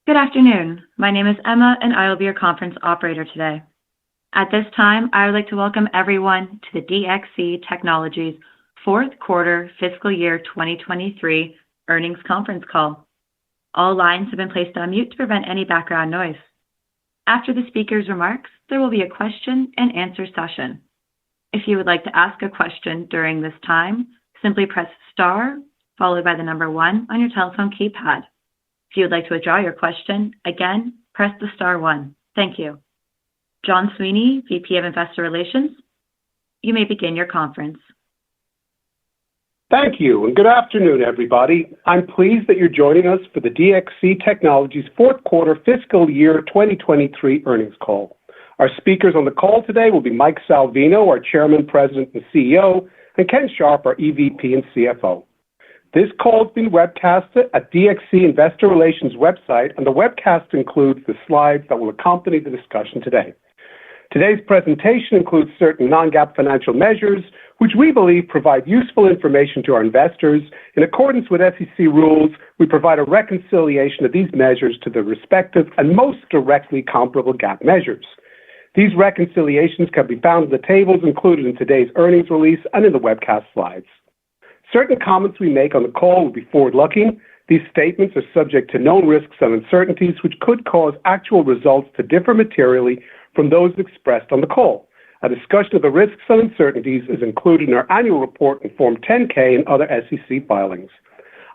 Good afternoon. My name is Emma, and I will be your conference operator today. At this time, I would like to welcome everyone to the DXC Technology's fourth quarter fiscal year 2023 earnings conference call. All lines have been placed on mute to prevent any background noise. After the speaker's remarks, there will be a question and answer session. If you would like to ask a question during this time, simply press star followed by the number 1 on your telephone keypad. If you would like to withdraw your question, again, press the star 1. Thank you. John Sweeney, VP of Investor Relations, you may begin your conference. Thank you, and good afternoon, everybody. I'm pleased that you're joining us for the DXC Technology's fourth quarter fiscal year 2023 earnings call. Our speakers on the call today will be Mike Salvino, our Chairman, President, and CEO, and Ken Sharp, our EVP and CFO. This call is being webcasted at DXC Investor Relations website, and the webcast includes the slides that will accompany the discussion today. Today's presentation includes certain non-GAAP financial measures, which we believe provide useful information to our investors. In accordance with SEC rules, we provide a reconciliation of these measures to the respective and most directly comparable GAAP measures. These reconciliations can be found in the tables included in today's earnings release and in the webcast slides. Certain comments we make on the call will be forward-looking. These statements are subject to known risks and uncertainties which could cause actual results to differ materially from those expressed on the call. A discussion of the risks and uncertainties is included in our annual report in Form 10-K and other SEC filings.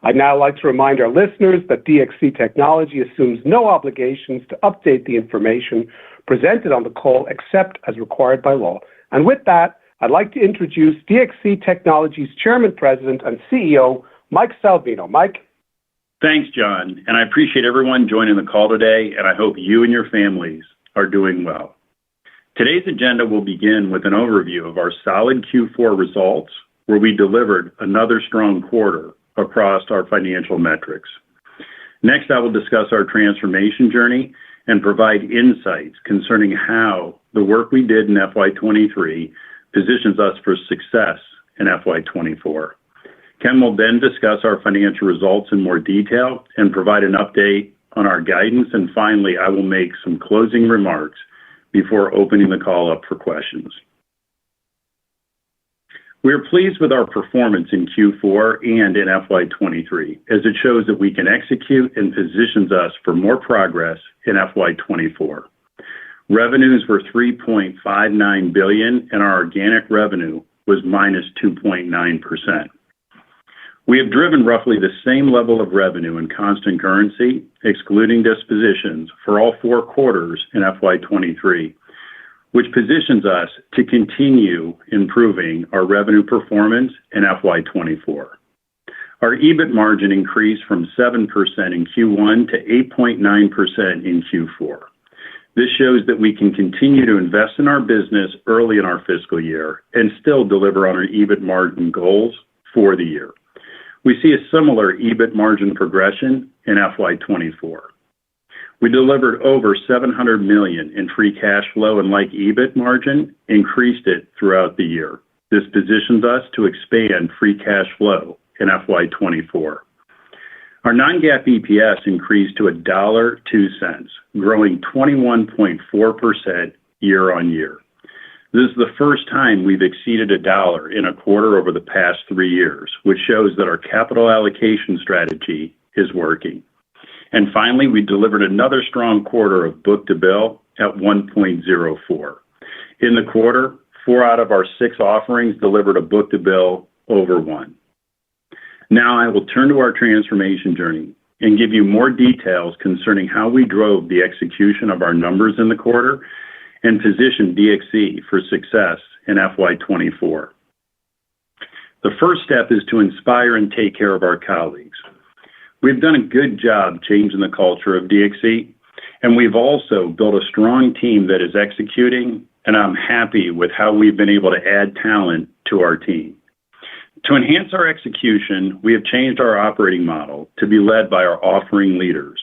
I'd now like to remind our listeners that DXC Technology assumes no obligations to update the information presented on the call except as required by law. And with that, I'd like to introduce DXC Technology's Chairman, President, and CEO, Mike Salvino. Mike? Thanks, John, and I appreciate everyone joining the call today, and I hope you and your families are doing well. Today's agenda will begin with an overview of our solid Q4 results, where we delivered another strong quarter across our financial metrics. Next, I will discuss our transformation journey and provide insights concerning how the work we did in FY23 positions us for success in FY24. Ken will then discuss our financial results in more detail and provide an update on our guidance, and finally, I will make some closing remarks before opening the call up for questions. We are pleased with our performance in Q4 and in FY23, as it shows that we can execute and positions us for more progress in FY24. Revenues were $3.59 billion, and our organic revenue was minus 2.9%. We have driven roughly the same level of revenue in constant currency, excluding dispositions, for all 4 quarters in FY23, which positions us to continue improving our revenue performance in FY24. Our EBIT margin increased from 7% in Q1 to 8.9% in Q4. This shows that we can continue to invest in our business early in our fiscal year and still deliver on our EBIT margin goals for the year. We see a similar EBIT margin progression in FY24. We delivered over $700 million in free cash flow and, like EBIT margin, increased it throughout the year. This positions us to expand free cash flow in FY24. Our non-GAAP EPS increased to $1.02, growing 21.4% year-on-year. This is the first time we've exceeded $1 in a quarter over the past 3 years, which shows that our capital allocation strategy is working. And finally, we delivered another strong quarter of book-to-bill at 1.04. In the quarter, 4 out of our 6 offerings delivered a book-to-bill over 1. Now I will turn to our transformation journey and give you more details concerning how we drove the execution of our numbers in the quarter and positioned DXC for success in FY24. The first step is to inspire and take care of our colleagues. We've done a good job changing the culture of DXC, and we've also built a strong team that is executing, and I'm happy with how we've been able to add talent to our team. To enhance our execution, we have changed our operating model to be led by our offering leaders.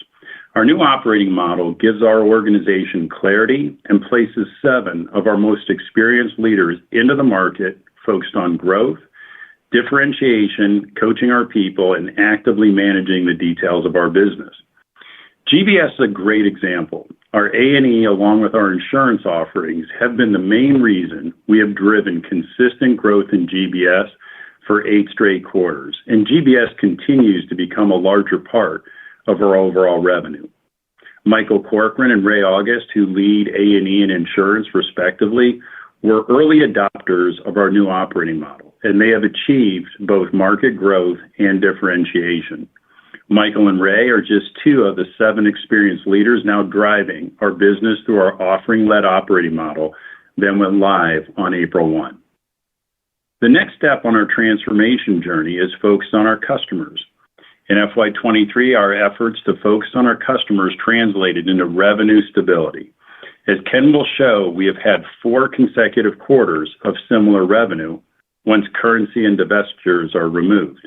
Our new operating model gives our organization clarity and places 7 of our most experienced leaders into the market, focused on growth, differentiation, coaching our people, and actively managing the details of our business. GBS is a great example. Our A&E, along with our insurance offerings, have been the main reason we have driven consistent growth in GBS for 8 straight quarters, and GBS continues to become a larger part of our overall revenue. Michael Corcoran and Ray August, who lead A&E and insurance respectively, were early adopters of our new operating model, and they have achieved both market growth and differentiation. Michael and Ray are just 2 of the 7 experienced leaders now driving our business through our offering-led operating model that went live on April 1. The next step on our transformation journey is focused on our customers. In FY23, our efforts to focus on our customers translated into revenue stability. As Ken will show, we have had 4 consecutive quarters of similar revenue once currency and divestitures are removed.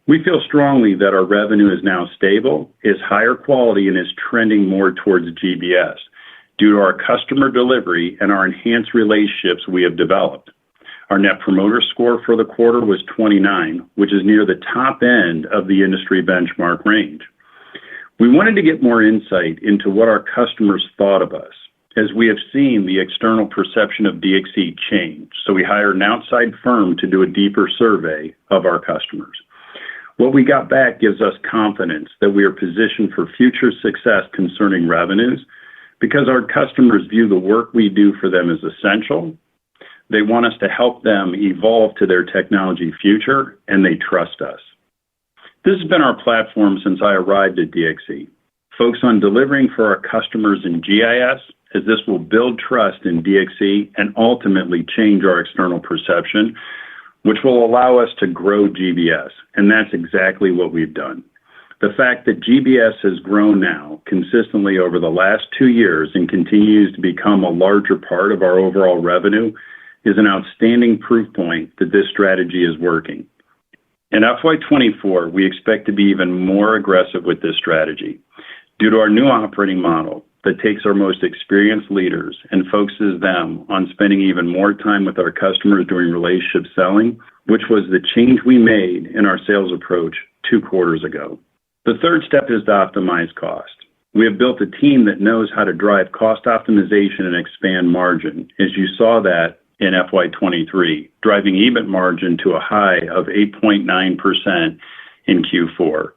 We feel strongly that our revenue is now stable, is higher quality, and is trending more towards GBS due to our customer delivery and our enhanced relationships we have developed. Our Net Promoter Score for the quarter was 29, which is near the top end of the industry benchmark range. We wanted to get more insight into what our customers thought of us, as we have seen the external perception of DXC change, so we hired an outside firm to do a deeper survey of our customers. What we got back gives us confidence that we are positioned for future success concerning revenues because our customers view the work we do for them as essential. They want us to help them evolve to their technology future, and they trust us. This has been our platform since I arrived at DXC. Focus on delivering for our customers in GIS, as this will build trust in DXC and ultimately change our external perception, which will allow us to grow GBS, and that's exactly what we've done. The fact that GBS has grown now consistently over the last 2 years and continues to become a larger part of our overall revenue is an outstanding proof point that this strategy is working. In FY24, we expect to be even more aggressive with this strategy. Due to our new operating model that takes our most experienced leaders and focuses them on spending even more time with our customers during relationship selling, which was the change we made in our sales approach 2 quarters ago. The third step is to optimize cost. We have built a team that knows how to drive cost optimization and expand margin, as you saw that in FY23, driving EBIT margin to a high of 8.9% in Q4.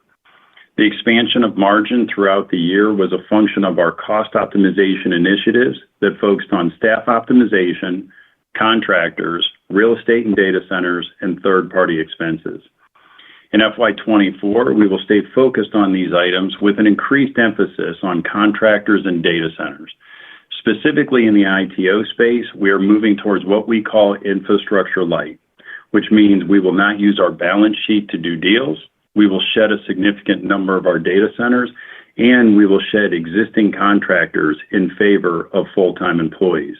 The expansion of margin throughout the year was a function of our cost optimization initiatives that focused on staff optimization, contractors, real estate and data centers, and third-party expenses. In FY24, we will stay focused on these items with an increased emphasis on contractors and data centers. Specifically in the ITO space, we are moving towards what we call infrastructure light, which means we will not use our balance sheet to do deals. We will shed a significant number of our data centers, and we will shed existing contractors in favor of full-time employees.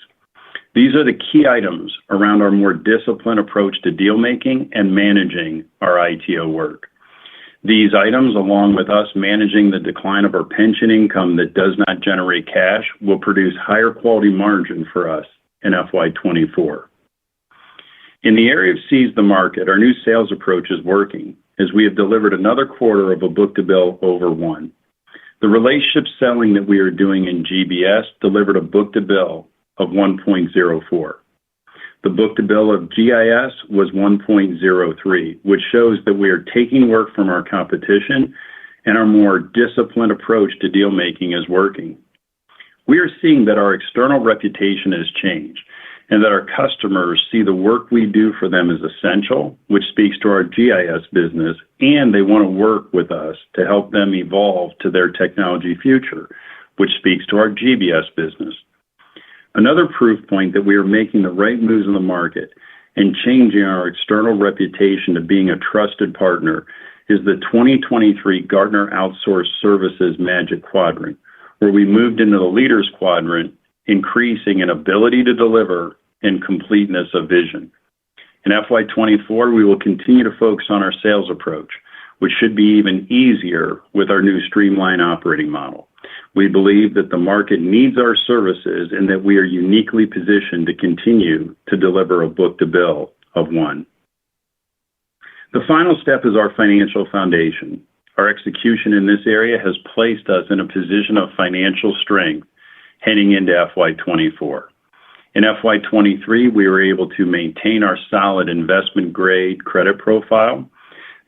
These are the key items around our more disciplined approach to deal-making and managing our ITO work. These items, along with us managing the decline of our pension income that does not generate cash, will produce higher quality margin for us in FY24. In the area of seize the market, our new sales approach is working, as we have delivered another quarter of a book-to-bill over 1. The relationship selling that we are doing in GBS delivered a book-to-bill of 1.04. The book-to-bill of GIS was 1.03, which shows that we are taking work from our competition and our more disciplined approach to deal-making is working. We are seeing that our external reputation has changed and that our customers see the work we do for them as essential, which speaks to our GIS business, and they want to work with us to help them evolve to their technology future, which speaks to our GBS business. Another proof point that we are making the right moves in the market and changing our external reputation to being a trusted partner is the 2023 Gartner Outsourced Services Magic Quadrant, where we moved into the Leaders Quadrant, increasing in ability to deliver and completeness of vision. In FY24, we will continue to focus on our sales approach, which should be even easier with our new streamlined operating model. We believe that the market needs our services and that we are uniquely positioned to continue to deliver a book-to-bill of 1. The final step is our financial foundation. Our execution in this area has placed us in a position of financial strength heading into FY24. In FY23, we were able to maintain our solid investment-grade credit profile,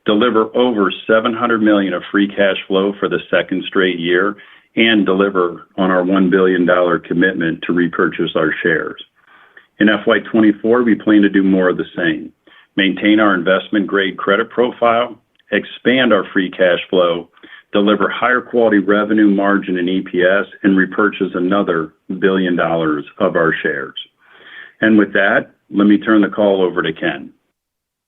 deliver over $700 million of free cash flow for the second straight year, and deliver on our $1 billion commitment to repurchase our shares. In FY24, we plan to do more of the same, maintain our investment-grade credit profile, expand our free cash flow, deliver higher quality revenue margin and EPS, and repurchase another $1 billion of our shares. And with that, let me turn the call over to Ken.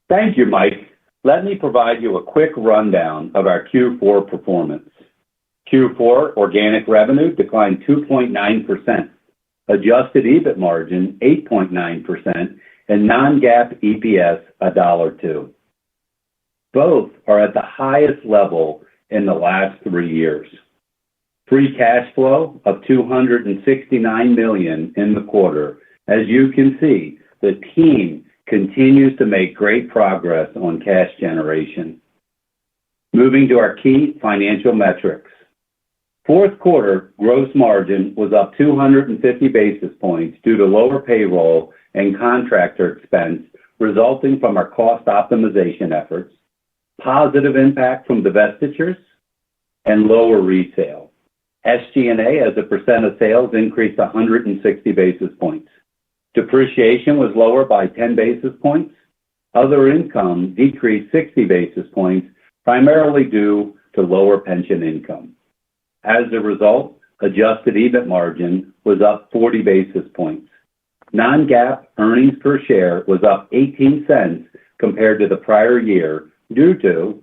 Thank you, Mike. Let me provide you a quick rundown of our Q4 performance. Q4 organic revenue declined 2.9%, adjusted EBIT margin 8.9%, and non-GAAP EPS $1.02. Both are at the highest level in the last 3 years. Free cash flow of $269 million in the quarter. As you can see, the team continues to make great progress on cash generation. Moving to our key financial metrics. Fourth quarter gross margin was up 250 basis points due to lower payroll and contractor expense resulting from our cost optimization efforts, positive impact from divestitures, and lower resale. SG&A as a percent of sales increased 160 basis points. Depreciation was lower by 10 basis points. Other income decreased 60 basis points, primarily due to lower pension income. As a result, adjusted EBIT margin was up 40 basis points. Non-GAAP earnings per share was up 18 cents compared to the prior year due to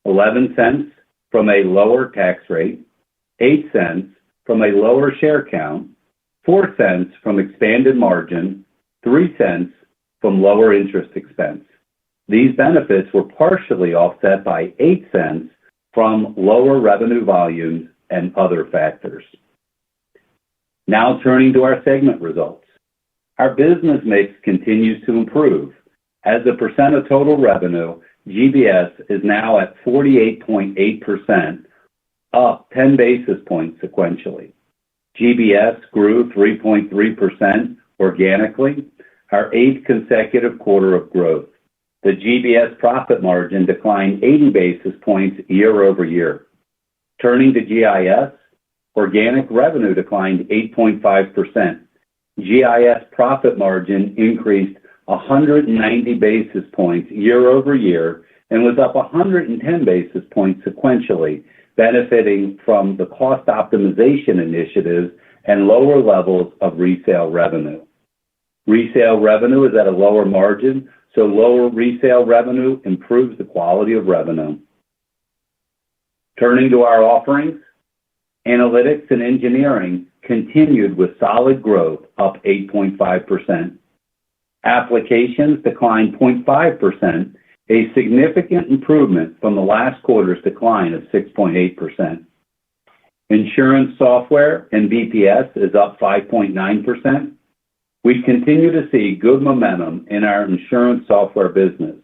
11 cents from a lower tax rate, 8 cents from a lower share count, 4 cents from expanded margin, 3 cents from lower interest expense. These benefits were partially offset by 8 cents from lower revenue volumes and other factors. Now turning to our segment results. Our business mix continues to improve. As a percent of total revenue, GBS is now at 48.8%, up 10 basis points sequentially. GBS grew 3.3% organically, our 8th consecutive quarter of growth. The GBS profit margin declined 80 basis points year over year. Turning to GIS, organic revenue declined 8.5%. GIS profit margin increased 190 basis points year over year and was up 110 basis points sequentially, benefiting from the cost optimization initiatives and lower levels of resale revenue. Resale revenue is at a lower margin, so lower resale revenue improves the quality of revenue. Turning to our offerings, analytics and engineering continued with solid growth, up 8.5%. Applications declined 0.5%, a significant improvement from the last quarter's decline of 6.8%. Insurance software and BPS is up 5.9%. We continue to see good momentum in our insurance software business.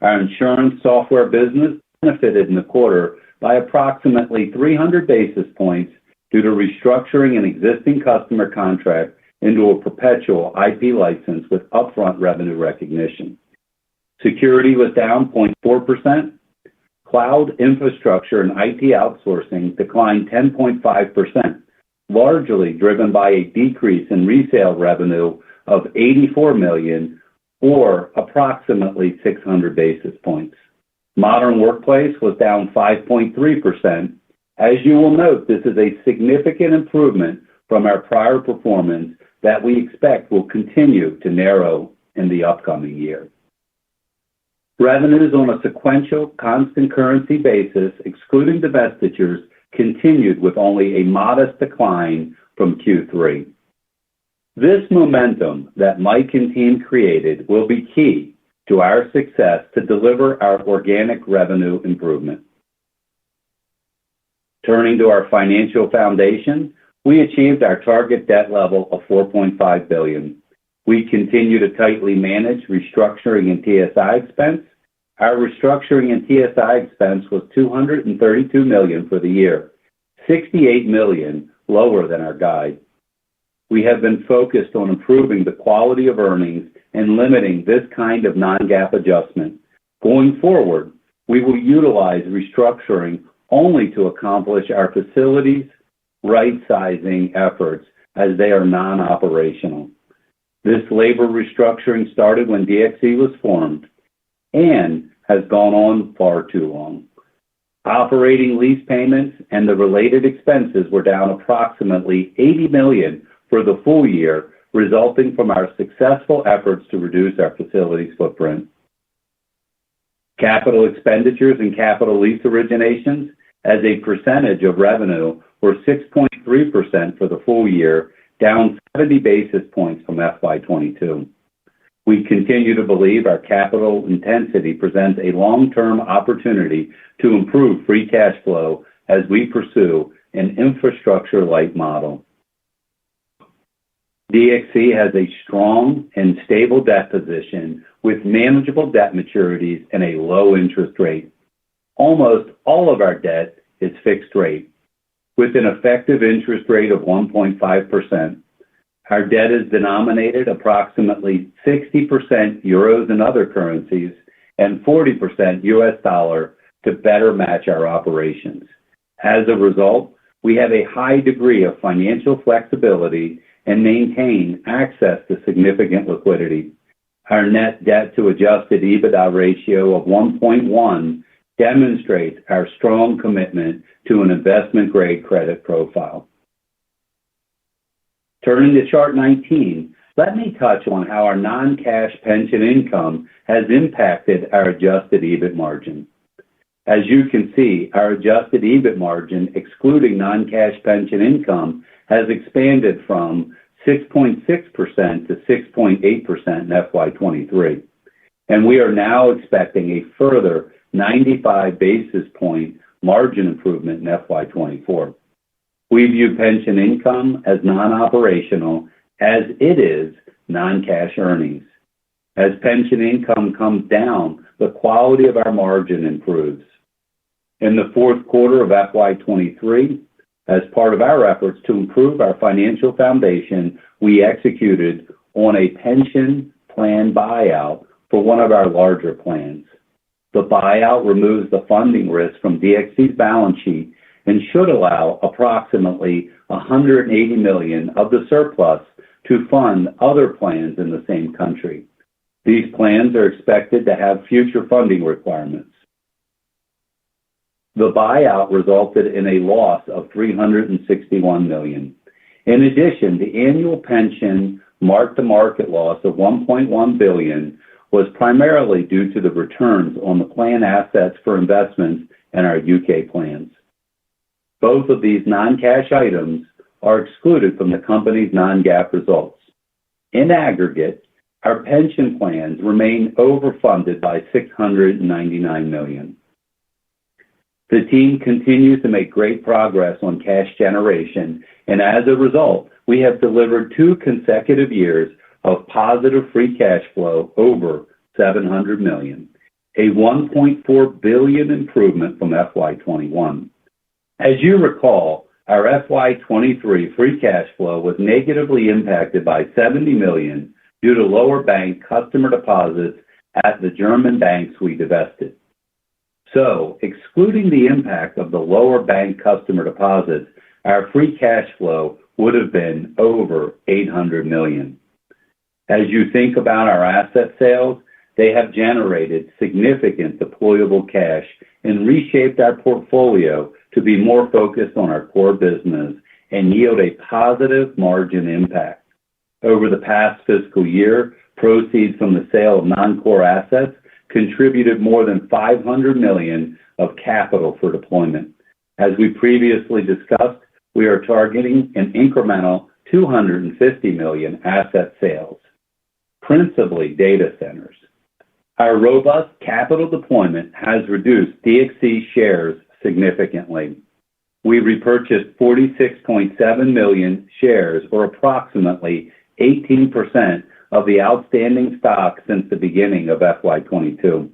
Our insurance software business benefited in the quarter by approximately 300 basis points due to restructuring an existing customer contract into a perpetual IP license with upfront revenue recognition. Security was down 0.4%. Cloud infrastructure and IT outsourcing declined 10.5%, largely driven by a decrease in resale revenue of $84 million, or approximately 600 basis points. Modern Workplace was down 5.3%. As you will note, this is a significant improvement from our prior performance that we expect will continue to narrow in the upcoming year. Revenues on a sequential constant currency basis, excluding divestitures, continued with only a modest decline from Q3. This momentum that Mike and team created will be key to our success to deliver our organic revenue improvement. Turning to our financial foundation, we achieved our target debt level of $4.5 billion. We continue to tightly manage restructuring and TSI expense. Our restructuring and TSI expense was $232 million for the year, $68 million lower than our guide. We have been focused on improving the quality of earnings and limiting this kind of non-GAAP adjustment. Going forward, we will utilize restructuring only to accomplish our facilities right-sizing efforts as they are non-operational. This labor restructuring started when DXC was formed and has gone on far too long. Operating lease payments and the related expenses were down approximately $80 million for the full year, resulting from our successful efforts to reduce our facilities footprint. Capital expenditures and capital lease originations as a percentage of revenue were 6.3% for the full year, down 70 basis points from FY22. We continue to believe our capital intensity presents a long-term opportunity to improve free cash flow as we pursue an infrastructure-light model. DXC has a strong and stable debt position with manageable debt maturities and a low interest rate. Almost all of our debt is fixed rate, with an effective interest rate of 1.5%. Our debt is denominated approximately 60% euros and other currencies and 40% US dollar to better match our operations. As a result, we have a high degree of financial flexibility and maintain access to significant liquidity. Our net debt to adjusted EBITDA ratio of 1.1 demonstrates our strong commitment to an investment-grade credit profile. Turning to chart 19, let me touch on how our non-cash pension income has impacted our adjusted EBIT margin. As you can see, our adjusted EBIT margin, excluding non-cash pension income, has expanded from 6.6% to 6.8% in FY23, and we are now expecting a further 95 basis point margin improvement in FY24. We view pension income as non-operational as it is non-cash earnings. As pension income comes down, the quality of our margin improves. In the fourth quarter of FY23, as part of our efforts to improve our financial foundation, we executed on a pension plan buyout for one of our larger plans. The buyout removes the funding risk from DXC's balance sheet and should allow approximately $180 million of the surplus to fund other plans in the same country. These plans are expected to have future funding requirements. The buyout resulted in a loss of $361 million. In addition, the annual pension mark-to-market loss of $1.1 billion was primarily due to the returns on the plan assets for investments in our UK plans. Both of these non-cash items are excluded from the company's non-GAAP results. In aggregate, our pension plans remain overfunded by $699 million. The team continues to make great progress on cash generation, and as a result, we have delivered 2 consecutive years of positive free cash flow over $700 million, a $1.4 billion improvement from FY21. As you recall, our FY23 free cash flow was negatively impacted by $70 million due to lower bank customer deposits at the German banks we divested. So, excluding the impact of the lower bank customer deposits, our free cash flow would have been over $800 million. As you think about our asset sales, they have generated significant deployable cash and reshaped our portfolio to be more focused on our core business and yield a positive margin impact. Over the past fiscal year, proceeds from the sale of non-core assets contributed more than $500 million of capital for deployment. As we previously discussed, we are targeting an incremental $250 million asset sales, principally data centers. Our robust capital deployment has reduced DXC shares significantly. We repurchased 46.7 million shares, or approximately 18% of the outstanding stock since the beginning of FY22.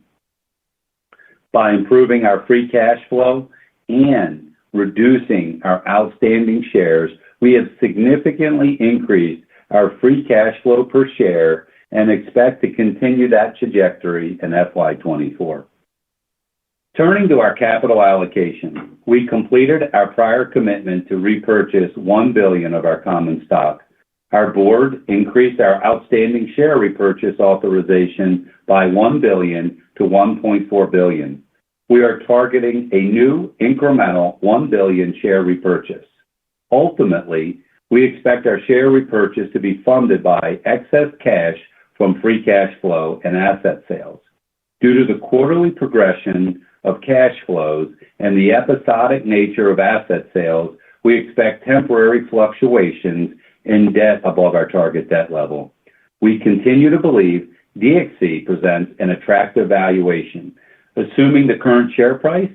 by improving our free cash flow and reducing our outstanding shares, we have significantly increased our free cash flow per share and expect to continue that trajectory in FY24. Turning to our capital allocation, we completed our prior commitment to repurchase $1 billion of our common stock. Our board increased our outstanding share repurchase authorization by $1 billion to $1.4 billion. We are targeting a new incremental $1 billion share repurchase. Ultimately, we expect our share repurchase to be funded by excess cash from free cash flow and asset sales. Due to the quarterly progression of cash flows and the episodic nature of asset sales, we expect temporary fluctuations in debt above our target debt level. We continue to believe DXC presents an attractive valuation. Assuming the current share price,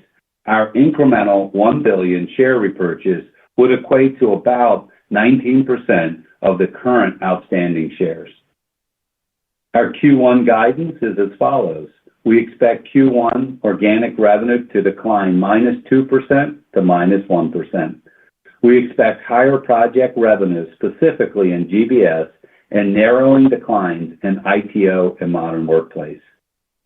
our incremental $1 billion share repurchase would equate to about 19% of the current outstanding shares. Our Q1 guidance is as follows. We expect Q1 organic revenue to decline -2% to -1%. We expect higher project revenue, specifically in GBS, and narrowing declines in ITO and Modern Workplace,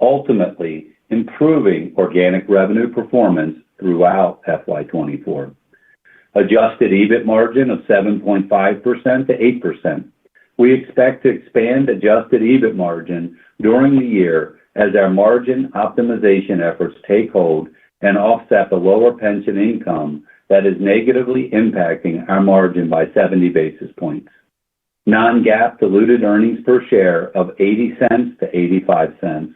ultimately improving organic revenue performance throughout FY24. Adjusted EBIT margin of 7.5% to 8%. We expect to expand adjusted EBIT margin during the year as our margin optimization efforts take hold and offset the lower pension income that is negatively impacting our margin by 70 basis points. Non-GAAP diluted earnings per share of 80 cents to 85 cents.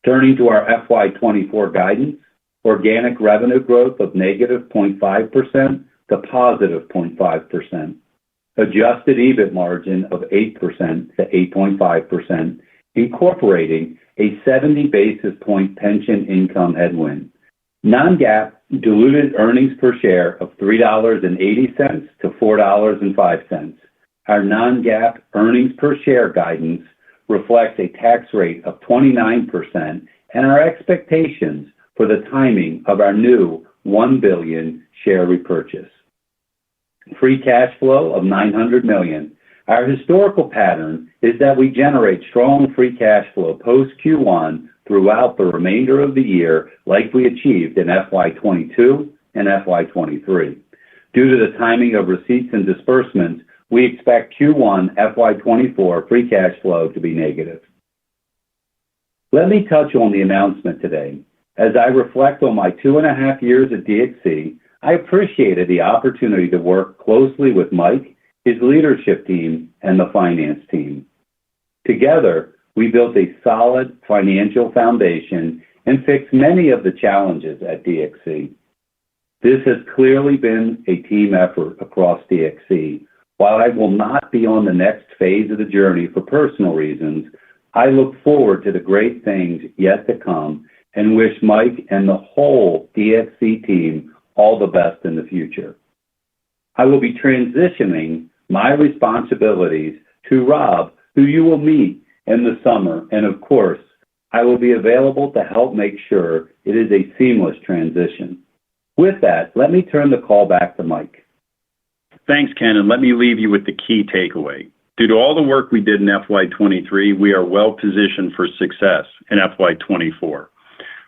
Turning to our FY24 guidance, organic revenue growth of -0.5% to +0.5%. Adjusted EBIT margin of 8% to 8.5%, incorporating a 70 basis point pension income headwind. Non-GAAP diluted earnings per share of $3.80 to $4.05. Our non-GAAP earnings per share guidance reflects a tax rate of 29% and our expectations for the timing of our new $1 billion share repurchase. Free cash flow of $900 million. Our historical pattern is that we generate strong free cash flow post Q1 throughout the remainder of the year, like we achieved in FY22 and FY23. Due to the timing of receipts and disbursements, we expect Q1 FY24 free cash flow to be negative. Let me touch on the announcement today. As I reflect on my 2.5 years at DXC, I appreciated the opportunity to work closely with Mike, his leadership team, and the finance team. Together, we built a solid financial foundation and fixed many of the challenges at DXC. This has clearly been a team effort across DXC. While I will not be on the next phase of the journey for personal reasons, I look forward to the great things yet to come and wish Mike and the whole DXC team all the best in the future. I will be transitioning my responsibilities to Rob, who you will meet in the summer, and of course, I will be available to help make sure it is a seamless transition. With that, let me turn the call back to Mike. Thanks, Ken, and let me leave you with the key takeaway. Due to all the work we did in FY23, we are well positioned for success in FY24.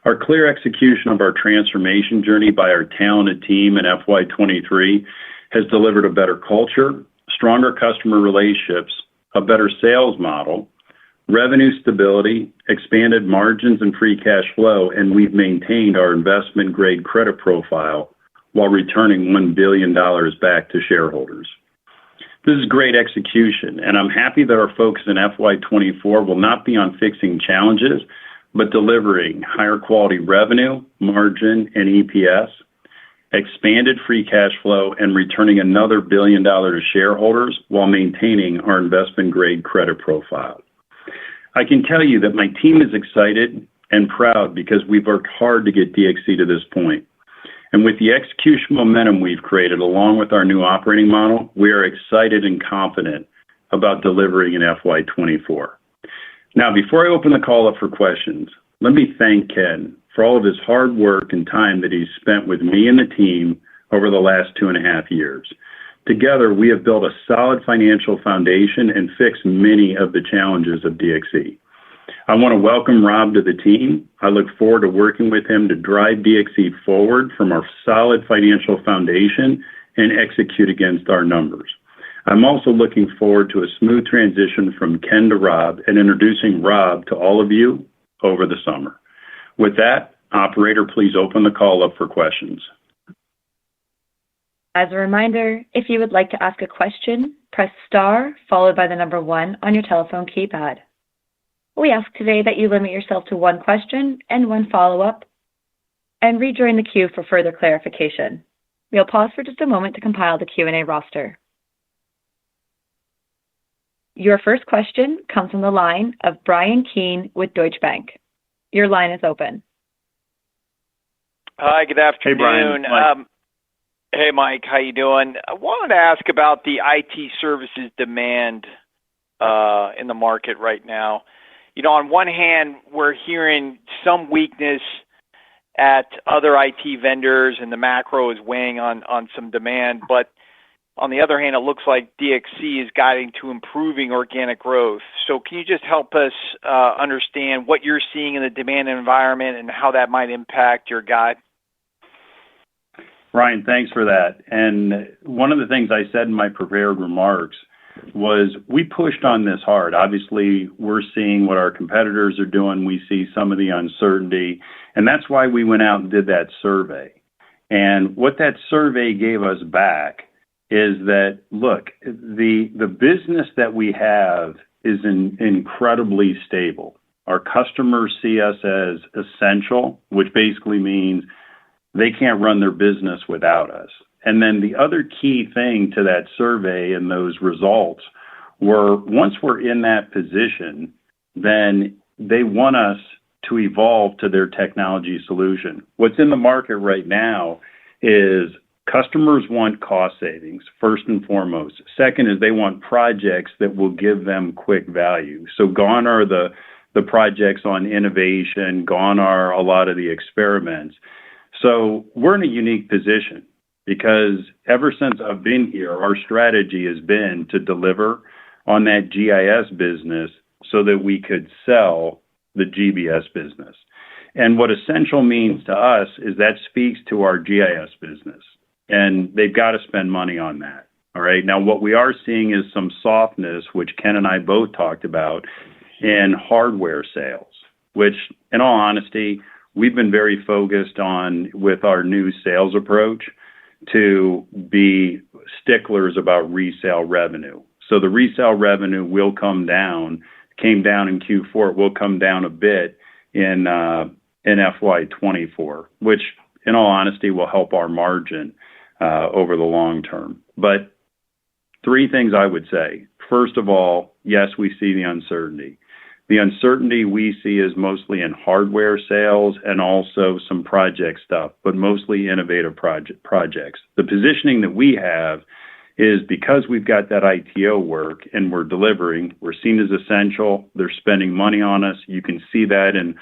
Our clear execution of our transformation journey by our talented team in FY23 has delivered a better culture, stronger customer relationships, a better sales model, revenue stability, expanded margins and free cash flow, and we've maintained our investment-grade credit profile while returning $1 billion back to shareholders. This is great execution, and I'm happy that our focus in FY24 will not be on fixing challenges, but delivering higher quality revenue, margin, and EPS, expanded free cash flow, and returning another $1 billion to shareholders while maintaining our investment-grade credit profile. I can tell you that my team is excited and proud because we've worked hard to get DXC to this point. And with the execution momentum we've created along with our new operating model, we are excited and confident about delivering in FY24. Now, before I open the call up for questions, let me thank Ken for all of his hard work and time that he's spent with me and the team over the last 2.5 years. Together, we have built a solid financial foundation and fixed many of the challenges of DXC. I want to welcome Rob to the team. I look forward to working with him to drive DXC forward from our solid financial foundation and execute against our numbers. I'm also looking forward to a smooth transition from Ken to Rob and introducing Rob to all of you over the summer. With that, operator, please open the call up for questions. As a reminder, if you would like to ask a question, press star followed by the number 1 on your telephone keypad. We ask today that you limit yourself to 1 question and 1 follow-up and rejoin the queue for further clarification. We'll pause for just a moment to compile the Q&A roster. Your first question comes from the line of Brian Keane with Deutsche Bank. Your line is open. Hi, good afternoon. Hey, Brian. Hey, Mike, how you doing? I wanted to ask about the IT services demand in the market right now. You know, on one hand, we're hearing some weakness at other IT vendors, and the macro is weighing on some demand. But on the other hand, it looks like DXC is guiding to improving organic growth. So can you just help us understand what you're seeing in the demand environment and how that might impact your guide? Ryan, thanks for that. And one of the things I said in my prepared remarks was we pushed on this hard. Obviously, we're seeing what our competitors are doing. We see some of the uncertainty, and that's why we went out and did that survey. And what that survey gave us back is that, look, the business that we have is incredibly stable. Our customers see us as essential, which basically means they can't run their business without us. And then the other key thing to that survey and those results were once we're in that position, then they want us to evolve to their technology solution. What's in the market right now is customers want cost savings, first and foremost. Second is they want projects that will give them quick value. So gone are the projects on innovation, gone are a lot of the experiments. So we're in a unique position because ever since I've been here, our strategy has been to deliver on that GIS business so that we could sell the GBS business. And what essential means to us is that speaks to our GIS business, and they've got to spend money on that. All right. Now, what we are seeing is some softness, which Ken and I both talked about, in hardware sales, which, in all honesty, we've been very focused on with our new sales approach to be sticklers about resale revenue. So the resale revenue will come down, came down in Q4, it will come down a bit in FY24, which, in all honesty, will help our margin over the long term. But 3 things I would say. First of all, yes, we see the uncertainty. The uncertainty we see is mostly in hardware sales and also some project stuff, but mostly innovative projects. The positioning that we have is because we've got that ITO work and we're delivering, we're seen as essential, they're spending money on us. You can see that in,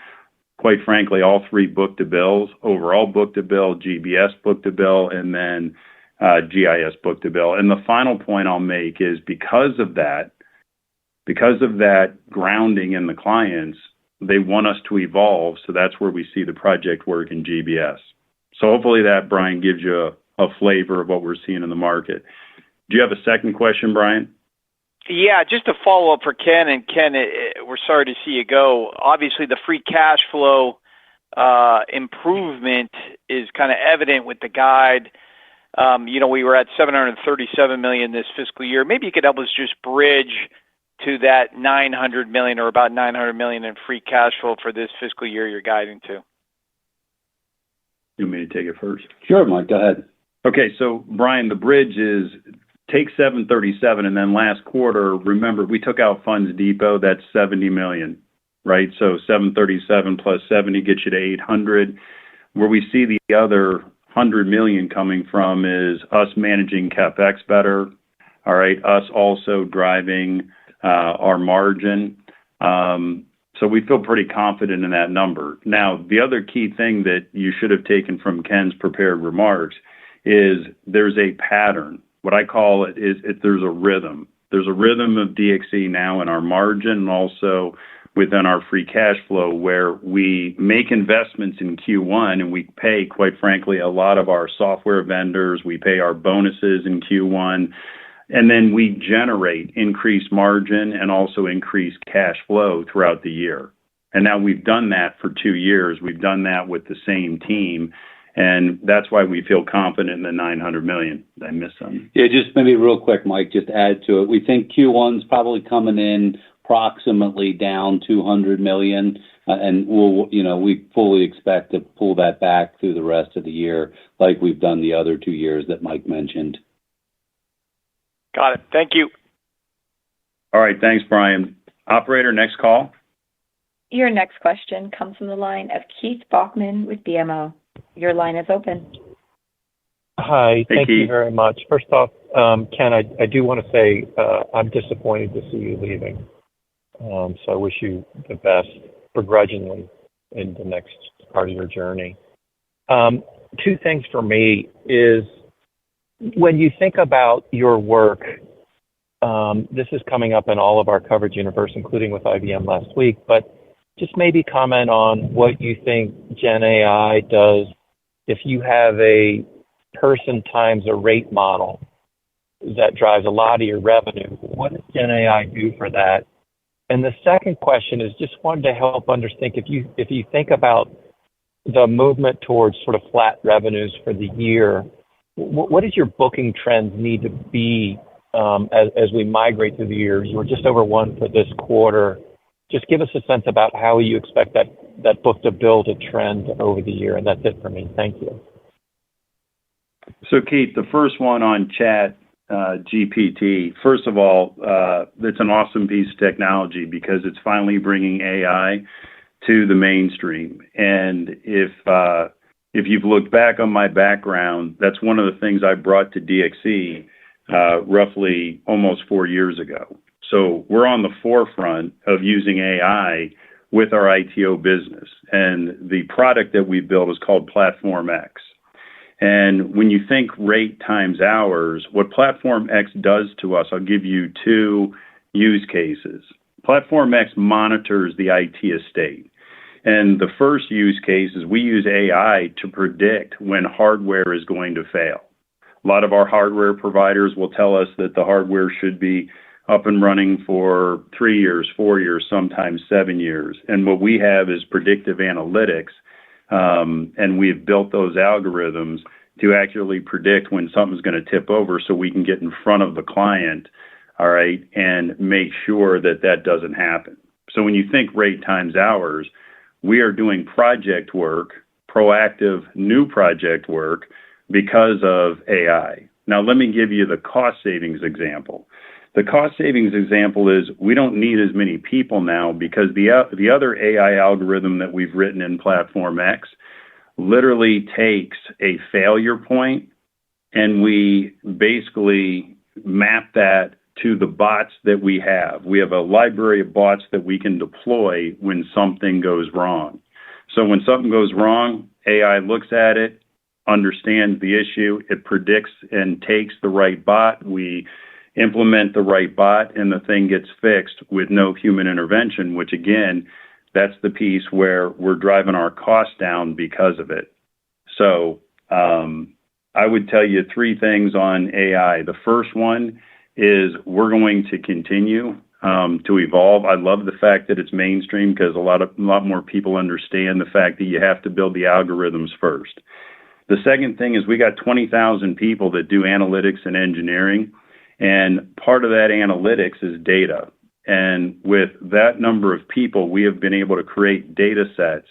quite frankly, all 3 book-to-bills, overall book-to-bill, GBS book-to-bill, and then GIS book-to-bill. And the final point I'll make is because of that grounding in the clients, they want us to evolve. So that's where we see the project work in GBS. So hopefully that, Brian, gives you a flavor of what we're seeing in the market. Do you have a second question, Brian? Yeah, just a follow-up for Ken. And Ken, we're sorry to see you go. Obviously, the free cash flow improvement is kind of evident with the guide. We were at $737 million this fiscal year. Maybe you could help us just bridge to that $900 million or about $900 million in free cash flow for this fiscal year you're guiding to. You want me to take it first? Sure, Mike, go ahead. Okay, so Brian, the bridge is take 737, and then last quarter, remember, we took out Funds Depot, that's $70 million, right? So 737 plus 70 gets you to 800. Where we see the other $100 million coming from is us managing CapEx better, all right, us also driving our margin. So we feel pretty confident in that number. Now, the other key thing that you should have taken from Ken's prepared remarks is there's a pattern. What I call it is there's a rhythm. There's a rhythm of DXC now in our margin and also within our free cash flow where we make investments in Q1 and we pay, quite frankly, a lot of our software vendors. We pay our bonuses in Q1. And then we generate increased margin and also increased cash flow throughout the year. And now we've done that for 2 years. We've done that with the same team. And that's why we feel confident in the $900 million. Did I miss something? Yeah, just maybe real quick, Mike, just to add to it. We think Q1's probably coming in approximately down $200 million. And we fully expect to pull that back through the rest of the year like we've done the other 2 years that Mike mentioned. Got it. Thank you. All right. Thanks, Brian. Operator, next call. Your next question comes from the line of Keith Bachman with BMO. Your line is open. Hi. Hey, thank Keith. you very much. First off, Ken, I do want to say I'm disappointed to see you leaving. So I wish you the best begrudgingly in the next part of your journey. 2 things for me is when you think about your work, this is coming up in all of our coverage universe, including with IBM last week, but just maybe comment on what you think Gen AI does if you have a person times a rate model that drives a lot of your revenue. What does Gen AI do for that? And the second question is just wanted to help understand if you think about the movement towards sort of flat revenues for the year, what does your booking trends need to be as we migrate through the year? You were just over 1 for this quarter. Just give us a sense about how you expect that book to build a trend over the year. And that's it for me. Thank you. So, Keith, the first one on Chat GPT, first of all, it's an awesome piece of technology because it's finally bringing AI to the mainstream. And if you've looked back on my background, that's one of the things I brought to DXC roughly almost 4 years ago. So we're on the forefront of using AI with our ITO business. And the product that we built is called Platform X. And when you think rate times hours, what Platform X does to us, I'll give you 2 use cases. Platform X monitors the IT estate. And the first use case is we use AI to predict when hardware is going to fail. A lot of our hardware providers will tell us that the hardware should be up and running for 3 years, 4 years, sometimes 7 years. And what we have is predictive analytics, and we've built those algorithms to actually predict when something's going to tip over so we can get in front of the client, all right, and make sure that that doesn't happen. So when you think rate times hours, we are doing project work, proactive new project work because of AI. Now, let me give you the cost savings example. The cost savings example is we don't need as many people now because the other AI algorithm that we've written in Platform X literally takes a failure point and we basically map that to the bots that we have. We have a library of bots that we can deploy when something goes wrong. So when something goes wrong, AI looks at it, understands the issue, it predicts and takes the right bot. We implement the right bot and the thing gets fixed with no human intervention, which again, that's the piece where we're driving our costs down because of it. So I would tell you 3 things on AI. The first one is we're going to continue to evolve. I love the fact that it's mainstream because a lot more people understand the fact that you have to build the algorithms first. The second thing is we got 20,000 people that do analytics and engineering. And part of that analytics is data. And with that number of people, we have been able to create data sets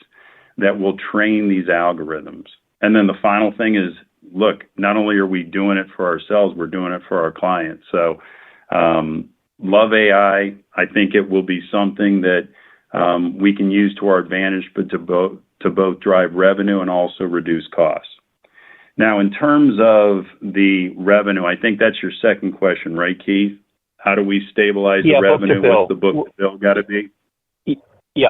that will train these algorithms. And then the final thing is, look, not only are we doing it for ourselves, we're doing it for our clients. So love AI. I think it will be something that we can use to our advantage, but to both drive revenue and also reduce costs. Now, in terms of the revenue, I think that's your second question, right, Keith? How do we stabilize the revenue? What's the book to bill got to be? Yeah.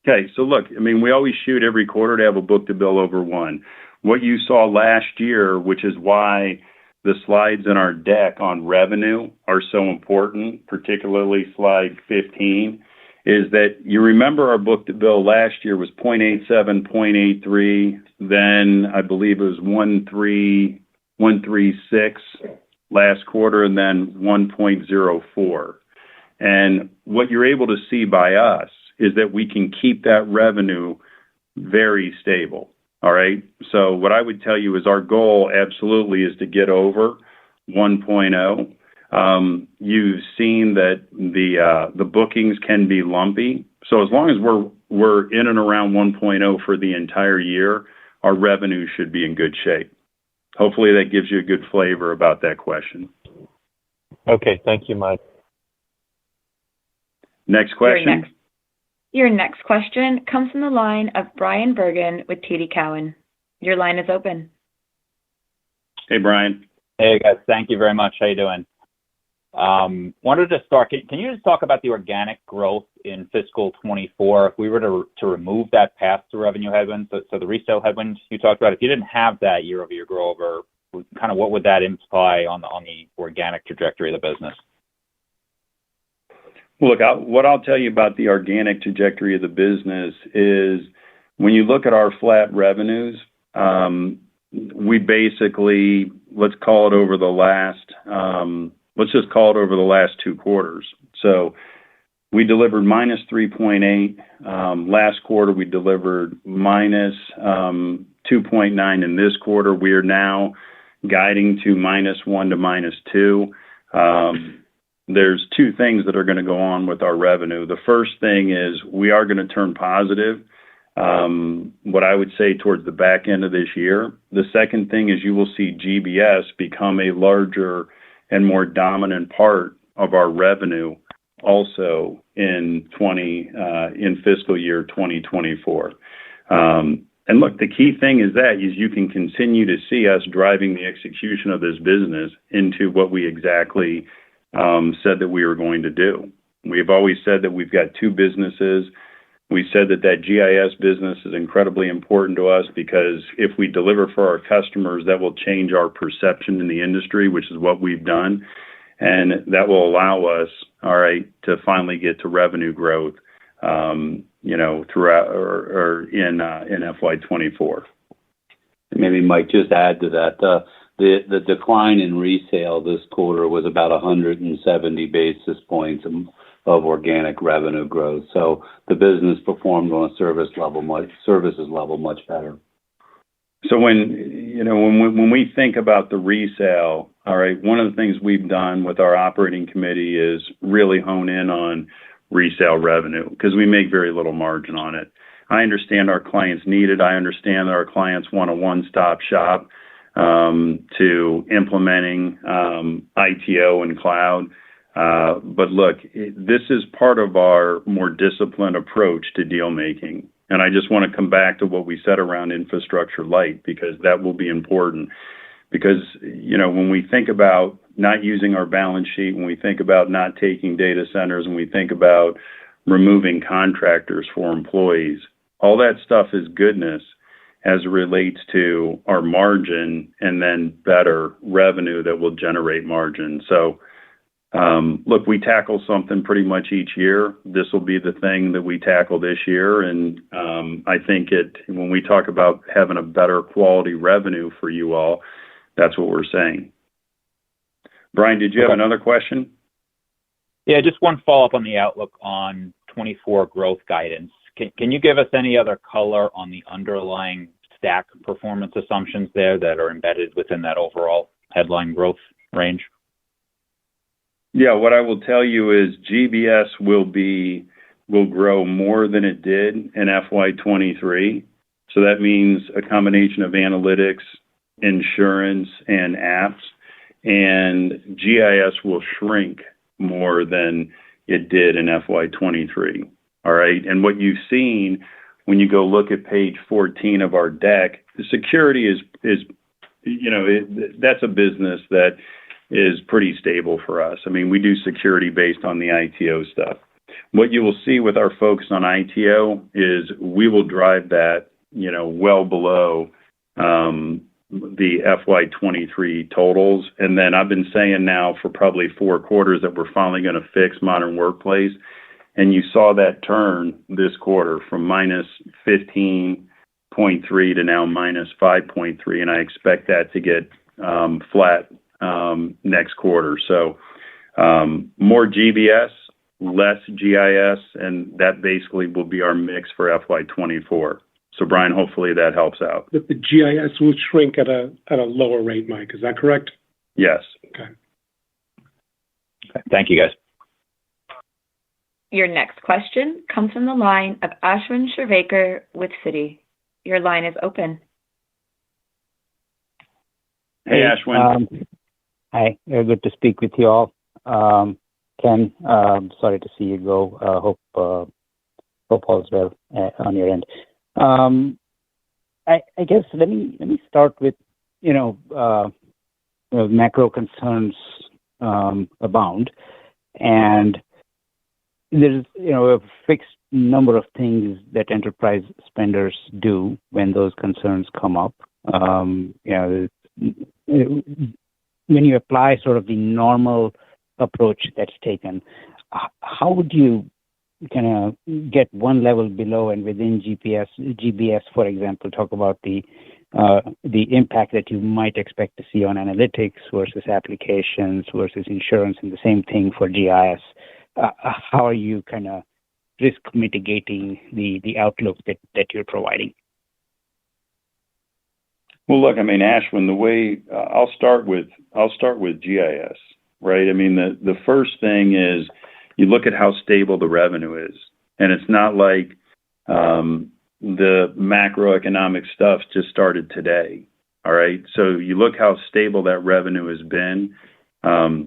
Okay, so look, I mean, we always shoot every quarter to have a book-to-bill over 1. What you saw last year, which is why the slides in our deck on revenue are so important, particularly slide 15, is that you remember our book-to-bill last year was 0.87, 0.83, then I believe it was 1.36 last quarter, and then 1.04. And what you're able to see by us is that we can keep that revenue very stable. All right. So what I would tell you is our goal absolutely is to get over 1.0. You've seen that the bookings can be lumpy. So as long as we're in and around 1.0 for the entire year, our revenue should be in good shape. Hopefully that gives you a good flavor about that question. Okay. Thank you, Mike. Next question. Your next question comes from the line of Bryan Bergin with TD Cowen. Your line is open. Hey, Brian. Hey, guys. Thank you very much. How you doing? Wanted to start, can you just talk about the organic growth in fiscal 24? If we were to remove that pass-through revenue headwind, so the resale headwinds you talked about, if you didn't have that year-over-year growth, or kind of what would that imply on the organic trajectory of the business? Look, what I'll tell you about the organic trajectory of the business is when you look at our flat revenues, we basically, let's just call it over the last 2 quarters. So we delivered minus 3.8. Last quarter, we delivered minus 2.9. In this quarter, we are now guiding to minus 1 to minus 2. There's 2 things that are going to go on with our revenue. The first thing is we are going to turn positive, what I would say towards the back end of this year. The second thing is you will see GBS become a larger and more dominant part of our revenue also in fiscal year 2024. And look, the key thing is you can continue to see us driving the execution of this business into what we exactly said that we were going to do. We've always said that we've got 2 businesses. We said that GIS business is incredibly important to us because if we deliver for our customers, that will change our perception in the industry, which is what we've done. And that will allow us, all right, to finally get to revenue growth, throughout or in FY24. Maybe Mike, just add to that. The decline in resale this quarter was about 170 basis points of organic revenue growth. So the business performed on a services level much better. So when we think about the resale, all right, one of the things we've done with our operating committee is really hone in on resale revenue because we make very little margin on it. I understand our clients need it. I understand that our clients want a one-stop shop to implementing ITO and cloud. But look, this is part of our more disciplined approach to deal making. And I just want to come back to what we said around infrastructure light, because that will be important. Because, when we think about not using our balance sheet, when we think about not taking data centers, when we think about removing contractors for employees, all that stuff is goodness as it relates to our margin and then better revenue that will generate margin. So, look, we tackle something pretty much each year. This will be the thing that we tackle this year. And I think when we talk about having a better quality revenue for you all, that's what we're saying. Brian, did you have another question? Yeah, just one follow-up on the outlook on 24 growth guidance. Can you give us any other color on the underlying stack performance assumptions there that are embedded within that overall headline growth range? Yeah, what I will tell you is GBS will grow more than it did in FY23. So that means a combination of analytics, insurance, and apps. And GIS will shrink more than it did in FY23. All right. And what you've seen when you go look at page 14 of our deck, the security is that's a business that is pretty stable for us. I mean, we do security based on the ITO stuff. what you will see with our focus on ITO is we will drive that, well below the FY23 totals. And then I've been saying now for probably 4 quarters that we're finally going to fix Modern Workplace. And you saw that turn this quarter from minus 15.3 to now minus 5.3. And I expect that to get flat next quarter. So more GBS, less GIS, and that basically will be our mix for FY24. So, Brian, hopefully that helps out. But the GIS will shrink at a lower rate, Mike. Is that correct? Yes. Okay. Thank you, guys. Your next question comes from the line of Ashwin Shirvaikar with Citi. Your line is open. Hey, Ashwin. Hi. Good to speak with you all. Ken, sorry to see you go. Hope all's well on your end. I guess let me start with macro concerns abound, and there's a fixed number of things that enterprise spenders do when those concerns come up. When you apply sort of the normal approach that's taken, how would you kind of get one level below and within GBS, for example, talk about the impact that you might expect to see on analytics versus applications versus insurance, and the same thing for GIS. How are you kind of risk mitigating the outlook that you're providing? Well, look, I mean, Ashwin, the way I'll start with GIS, right? I mean, the first thing is you look at how stable the revenue is, and it's not like the macroeconomic stuff just started today. All right. So you look how stable that revenue has been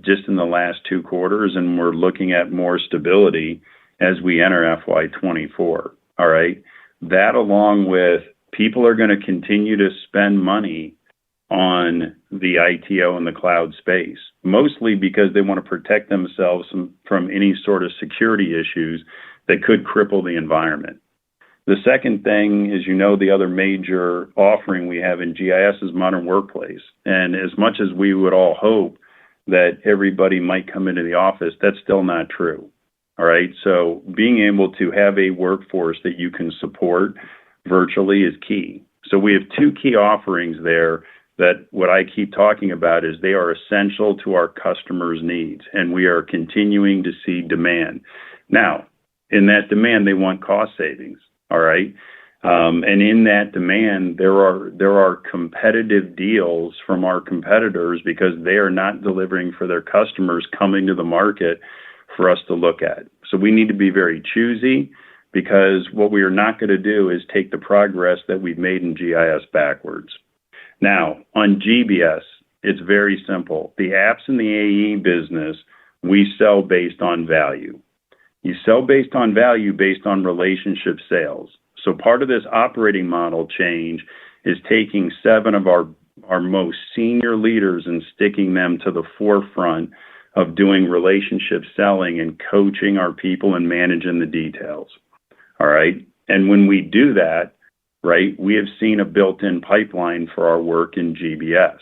just in the last 2 quarters, and we're looking at more stability as we enter FY24. All right. That, along with people are going to continue to spend money on the ITO and the cloud space, mostly because they want to protect themselves from any sort of security issues that could cripple the environment. The second thing is, the other major offering we have in GIS is Modern Workplace. And as much as we would all hope that everybody might come into the office, that's still not true. All right. So being able to have a workforce that you can support virtually is key. So we have 2 key offerings there that what I keep talking about is they are essential to our customers' needs, and we are continuing to see demand. Now, in that demand, they want cost savings. All right. And in that demand, there are competitive deals from our competitors because they are not delivering for their customers coming to the market for us to look at. So we need to be very choosy, because what we are not going to do is take the progress that we've made in GIS backwards. Now, on GBS, it's very simple. The apps in the AE business, we sell based on value. You sell based on value based on relationship sales. So part of this operating model change is taking 7 of our most senior leaders and sticking them to the forefront of doing relationship selling and coaching our people and managing the details. All right. And when we do that, right, we have seen a built-in pipeline for our work in GBS.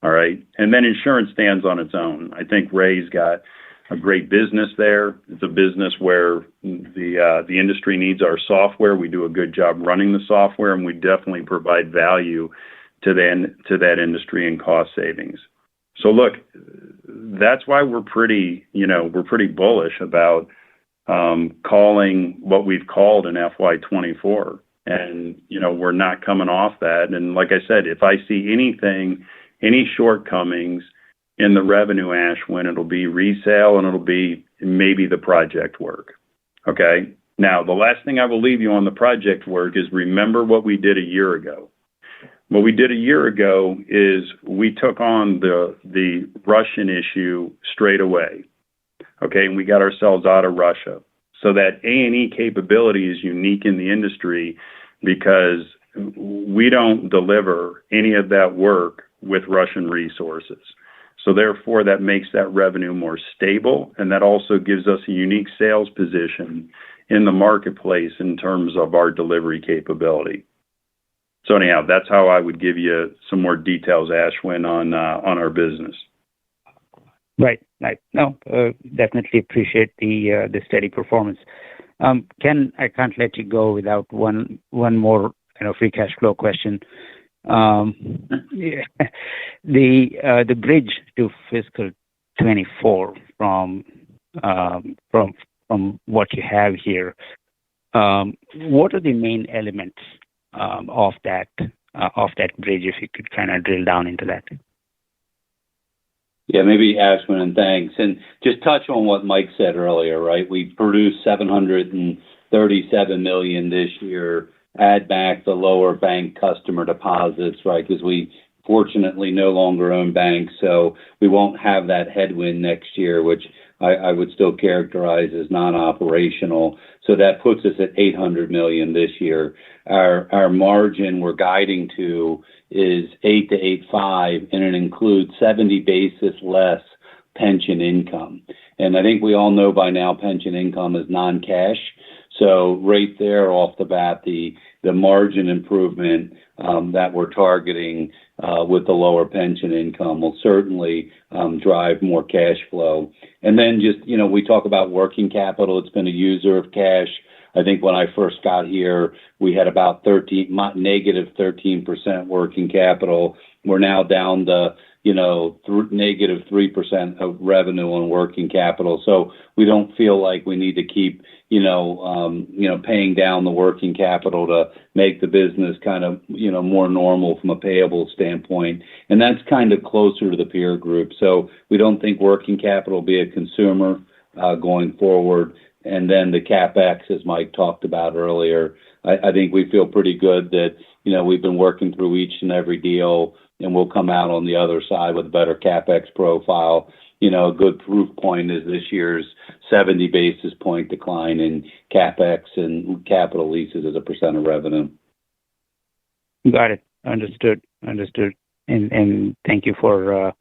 All right. And then insurance stands on its own. I think Ray's got a great business there. It's a business where the industry needs our software. We do a good job running the software, and we definitely provide value to that industry and cost savings. So look, that's why we're pretty bullish about calling what we've called in FY24. And, we're not coming off that. And like I said, if I see any shortcomings in the revenue, Ashwin, it'll be resale and it'll be maybe the project work. Okay. Now, the last thing I will leave you on the project work is remember what we did a year ago. What we did a year ago is we took on the Russian issue straight away. Okay. And we got ourselves out of Russia. So that A&E capability is unique in the industry because we don't deliver any of that work with Russian resources. So therefore, that makes that revenue more stable, and that also gives us a unique sales position in the marketplace in terms of our delivery capability. So anyhow, that's how I would give you some more details, Ashwin, on our business. Right. No, definitely appreciate the steady performance. Ken, I can't let you go without one more free cash flow question. The bridge to fiscal 24 from what you have here, what are the main elements of that bridge, if you could kind of drill down into that? Yeah, maybe Ashwin, and thanks. And just touch on what Mike said earlier, right? We produced $737 million this year. Add back the lower bank customer deposits, right? Because we fortunately no longer own banks, so we won't have that headwind next year, which I would still characterize as non-operational. So that puts us at $800 million this year. Our margin we're guiding to is 8 to 8.5, and it includes 70 basis less pension income. And I think we all know by now pension income is non-cash. So right there off the bat, the margin improvement that we're targeting with the lower pension income will certainly drive more cash flow. And then just, we talk about working capital. It's been a user of cash. I think when I first got here, we had about negative 13% working capital. We're now down to, negative 3% of revenue on working capital. So we don't feel like we need to keep, paying down the working capital to make the business kind of, more normal from a payable standpoint. And that's kind of closer to the peer group. So we don't think working capital will be a consumer going forward. And then the CapEx, as Mike talked about earlier, I think we feel pretty good that, we've been working through each and every deal, and we'll come out on the other side with a better CapEx profile. A good proof point is this year's 70 basis point decline in CapEx and capital leases as a percent of revenue. Got it. Understood. And thank you for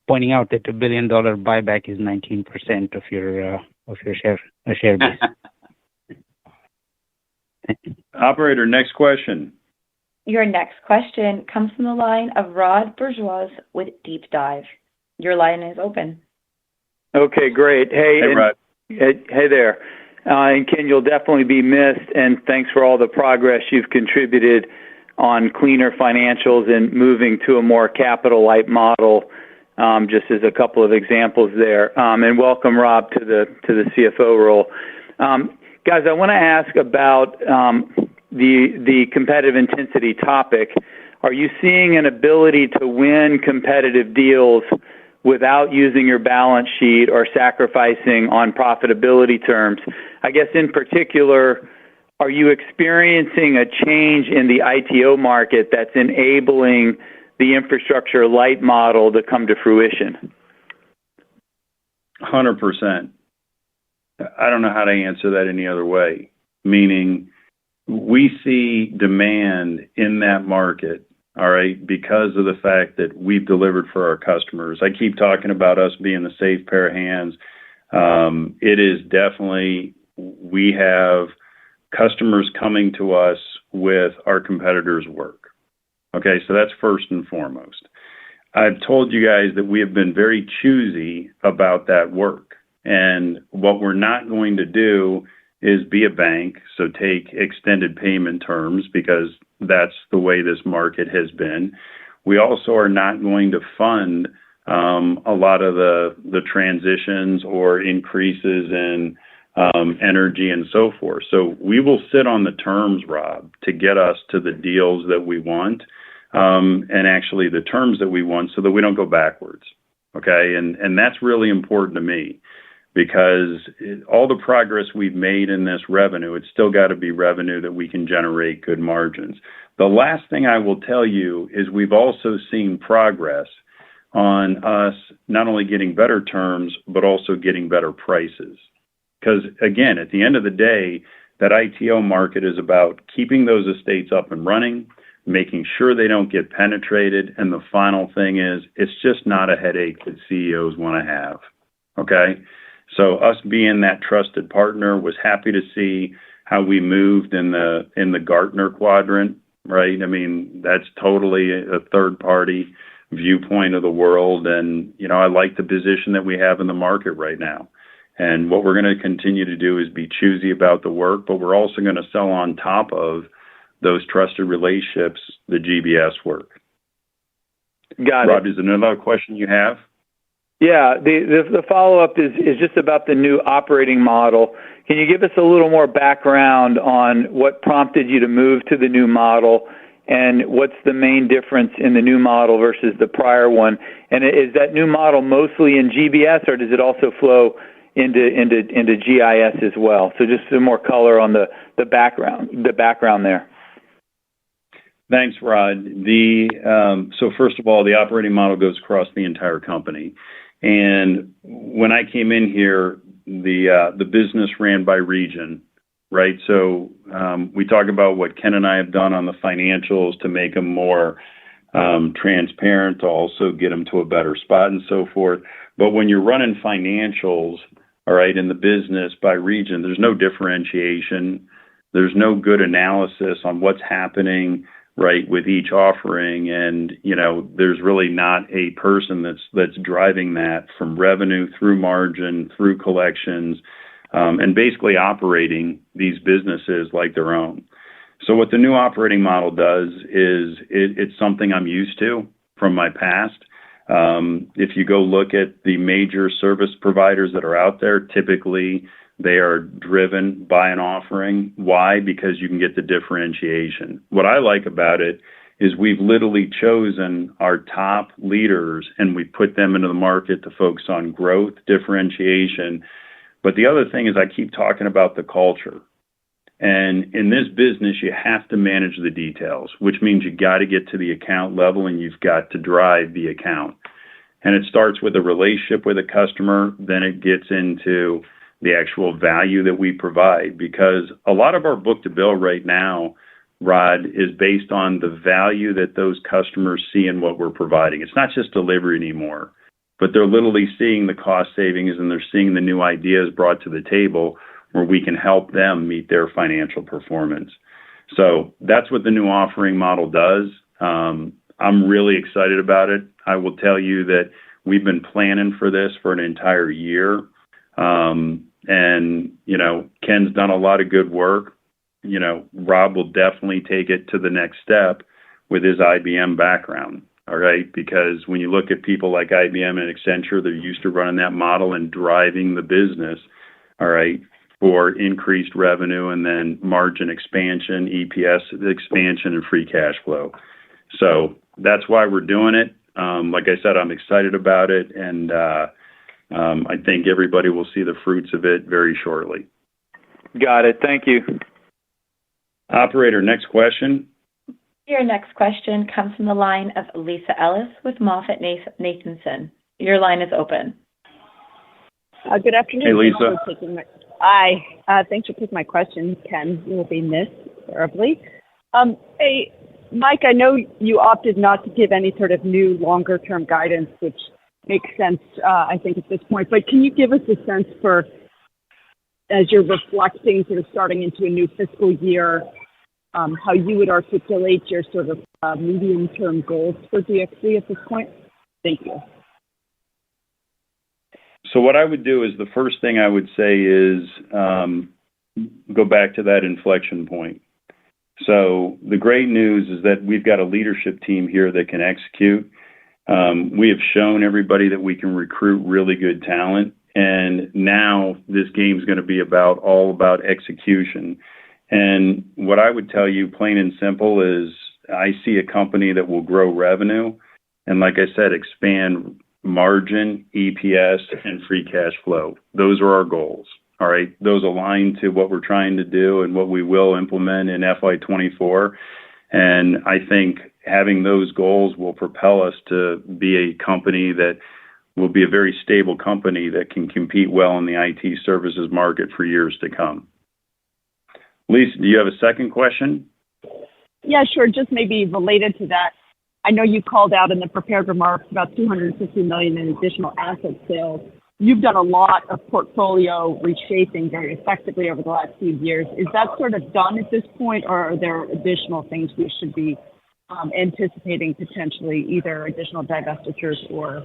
pointing out that $1 billion buyback is 19% of your share base. Operator, next question. Your next question comes from the line of Rod Bourgeois with Deep Dive. Your line is open. Okay, great. Hey Rod. Hey there. And Ken, you'll definitely be missed, and thanks for all the progress you've contributed on cleaner financials and moving to a more capital-light model, just as a couple of examples there. And welcome, Rob, to the CFO role. Guys, I want to ask about the competitive intensity topic. Are you seeing an ability to win competitive deals without using your balance sheet or sacrificing on profitability terms? I guess in particular, are you experiencing a change in the ITO market that's enabling the infrastructure light model to come to fruition? 100%. I don't know how to answer that any other way, meaning we see demand in that market, all right, because of the fact that we've delivered for our customers. I keep talking about us being a safe pair of hands. It is definitely, we have customers coming to us with our competitors' work. Okay, so that's first and foremost. I've told you guys that we have been very choosy about that work. And what we're not going to do is be a bank, so take extended payment terms, because that's the way this market has been. We also are not going to fund a lot of the transitions or increases in energy and so forth. So we will sit on the terms, Rob, to get us to the deals that we want, and actually the terms that we want, so that we don't go backwards. Okay, and that's really important to me, because all the progress we've made in this revenue, it's still got to be revenue that we can generate good margins. The last thing I will tell you is we've also seen progress on us not only getting better terms, but also getting better prices. Because again, at the end of the day, that ITO market is about keeping those estates up and running, making sure they don't get penetrated. And the final thing is, it's just not a headache that CEOs want to have. Okay? So us being that trusted partner, was happy to see how we moved in the Gartner quadrant, right? I mean, that's totally a third party viewpoint of the world. And, I like the position that we have in the market right now. And what we're going to continue to do is be choosy about the work, but we're also going to sell on top of those trusted relationships, the GBS work. Got it. Rob, is there another question you have? Yeah, the follow-up is just about the new operating model. Can you give us a little more background on what prompted you to move to the new model, and what's the main difference in the new model versus the prior one? And is that new model mostly in GBS, or does it also flow into GIS as well? So just some more color on the background there. Thanks, Rod. So first of all, the operating model goes across the entire company. And when I came in here, the business ran by region, right? So we talk about what Ken and I have done on the financials to make them more transparent, to also get them to a better spot and so forth. But when you're running financials, all right, in the business by region, there's no differentiation. There's no good analysis on what's happening, right, with each offering. And, there's really not a person that's driving that from revenue through margin, through collections, and basically operating these businesses like their own. So what the new operating model does is it's something I'm used to from my past. If you go look at the major service providers that are out there, typically they are driven by an offering. Why? Because you can get the differentiation. What I like about it is we've literally chosen our top leaders and we put them into the market to focus on growth, differentiation. But the other thing is I keep talking about the culture. And in this business, you have to manage the details, which means you got to get to the account level and you've got to drive the account. And it starts with a relationship with a customer, then it gets into the actual value that we provide, because a lot of our book to bill right now, Rod, is based on the value that those customers see in what we're providing. It's not just delivery anymore, but they're literally seeing the cost savings and they're seeing the new ideas brought to the table where we can help them meet their financial performance. So that's what the new offering model does. I'm really excited about it. I will tell you that we've been planning for this for an entire year. And, Ken's done a lot of good work. Rob will definitely take it to the next step with his IBM background. All right. Because when you look at people like IBM and Accenture, they're used to running that model and driving the business. All right. For increased revenue and then margin expansion, EPS expansion, and free cash flow. So that's why we're doing it. Like I said, I'm excited about it. And, I think everybody will see the fruits of it very shortly. Got it. Thank you. Operator, next question. Your next question comes from the line of Lisa Ellis with MoffettNathanson. Your line is open. Good afternoon. Hey, Lisa. Hi. Thanks for taking my question. Ken, you will be missed terribly. Hey, Mike, I know you opted not to give any sort of new longer-term guidance, which makes sense, I think, at this point. But can you give us a sense for, as you're reflecting, sort of starting into a new fiscal year, how you would articulate your sort of medium-term goals for DXC at this point? Thank you. So what I would do is the first thing I would say is go back to that inflection point. So the great news is that we've got a leadership team here that can execute. We have shown everybody that we can recruit really good talent. And now this game is going to be all about execution. And what I would tell you, plain and simple, is I see a company that will grow revenue and, like I said, expand margin, EPS, and free cash flow. Those are our goals. All right. Those align to what we're trying to do and what we will implement in FY24. And I think having those goals will propel us to be a company that will be a very stable company that can compete well in the IT services market for years to come. Lisa, do you have a second question? Yeah, sure. Just maybe related to that, I know you called out in the prepared remarks about $250 million in additional asset sales. You've done a lot of portfolio reshaping very effectively over the last few years. Is that sort of done at this point, or are there additional things we should be anticipating potentially, either additional divestitures or,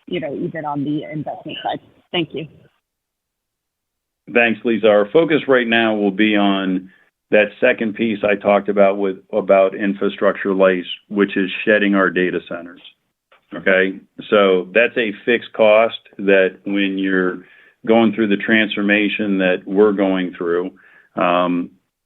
even on the investment side? Thank you. Thanks, Lisa. Our focus right now will be on that second piece I talked about about infrastructure light, which is shedding our data centers. Okay, so that's a fixed cost that when you're going through the transformation that we're going through,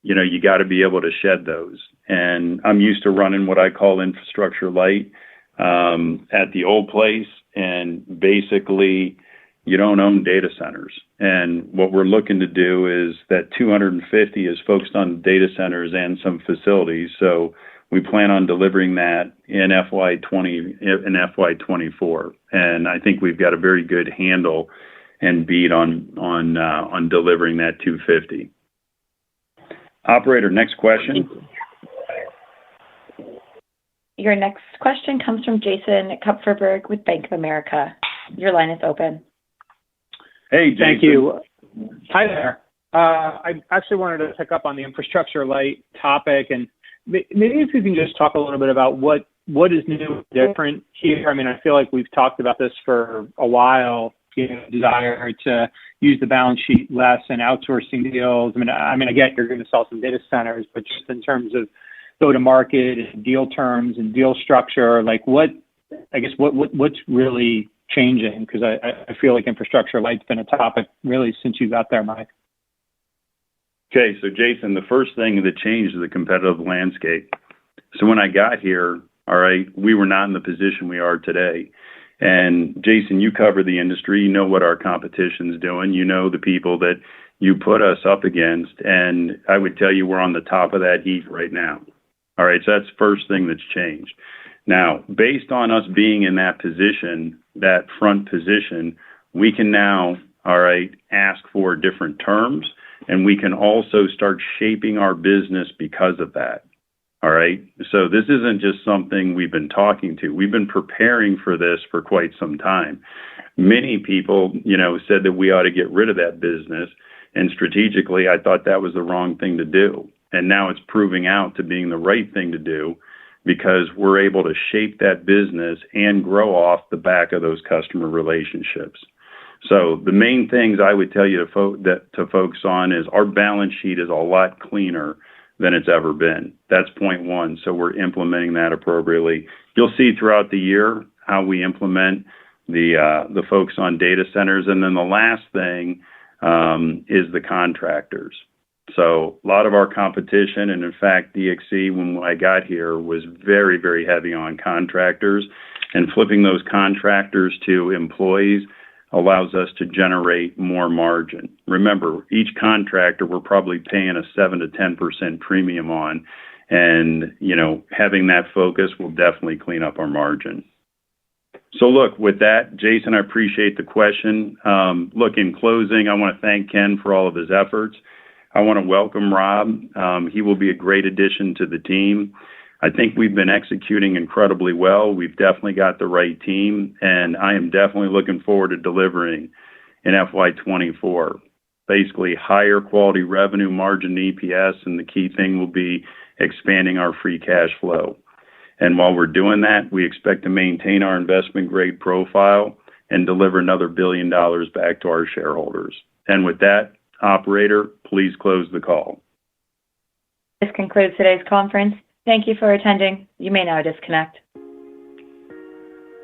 you got to be able to shed those. And I'm used to running what I call infrastructure light at the old place, and basically you don't own data centers. And what we're looking to do is that 250 is focused on data centers and some facilities. So we plan on delivering that in FY24, and I think we've got a very good handle and beat on delivering that 250. Operator, next question. Your next question comes from Jason Kupferberg with Bank of America. Your line is open. Hey, Jason. Thank you. Hi there. I actually wanted to pick up on the infrastructure light topic, and maybe if you can just talk a little bit about what is new and different here. I mean, I feel like we've talked about this for a while, desire to use the balance sheet less and outsourcing deals. I mean, I get you're going to sell some data centers, but just in terms of go-to-market and deal terms and deal structure, like what's really changing? Because I feel like infrastructure light's been a topic really since you got there, Mike. Okay, so Jason, the first thing that changed is the competitive landscape. So when I got here, all right, we were not in the position we are today. And Jason, you cover the industry, you know what our competition's doing, you know the people that you put us up against, and I would tell you we're on the top of that heap right now. All right, so that's the first thing that's changed. Now, based on us being in that position, that front position, we can now, all right, ask for different terms, and we can also start shaping our business because of that. All right, so this isn't just something we've been talking to. We've been preparing for this for quite some time. Many people, said that we ought to get rid of that business, and strategically, I thought that was the wrong thing to do. And now it's proving out to being the right thing to do, because we're able to shape that business and grow off the back of those customer relationships. So the main things I would tell you to focus on is our balance sheet is a lot cleaner than it's ever been. That's point one. So we're implementing that appropriately. You'll see throughout the year how we implement the focus on data centers. And then the last thing is the contractors. So a lot of our competition, and in fact, DXC, when I got here, was very, very heavy on contractors, and flipping those contractors to employees allows us to generate more margin. Remember, each contractor we're probably paying a 7 to 10% premium on, and having that focus will definitely clean up our margin. So look, with that, Jason, I appreciate the question. In closing, I want to thank Ken for all of his efforts. I want to welcome Rob. He will be a great addition to the team. I think we've been executing incredibly well. We've definitely got the right team, and I am definitely looking forward to delivering in FY24. Basically, higher quality revenue, margin, EPS, and the key thing will be expanding our free cash flow. And while we're doing that, we expect to maintain our investment grade profile and deliver another $1 billion back to our shareholders. And with that, operator, please close the call. This concludes today's conference. Thank you for attending. You may now disconnect.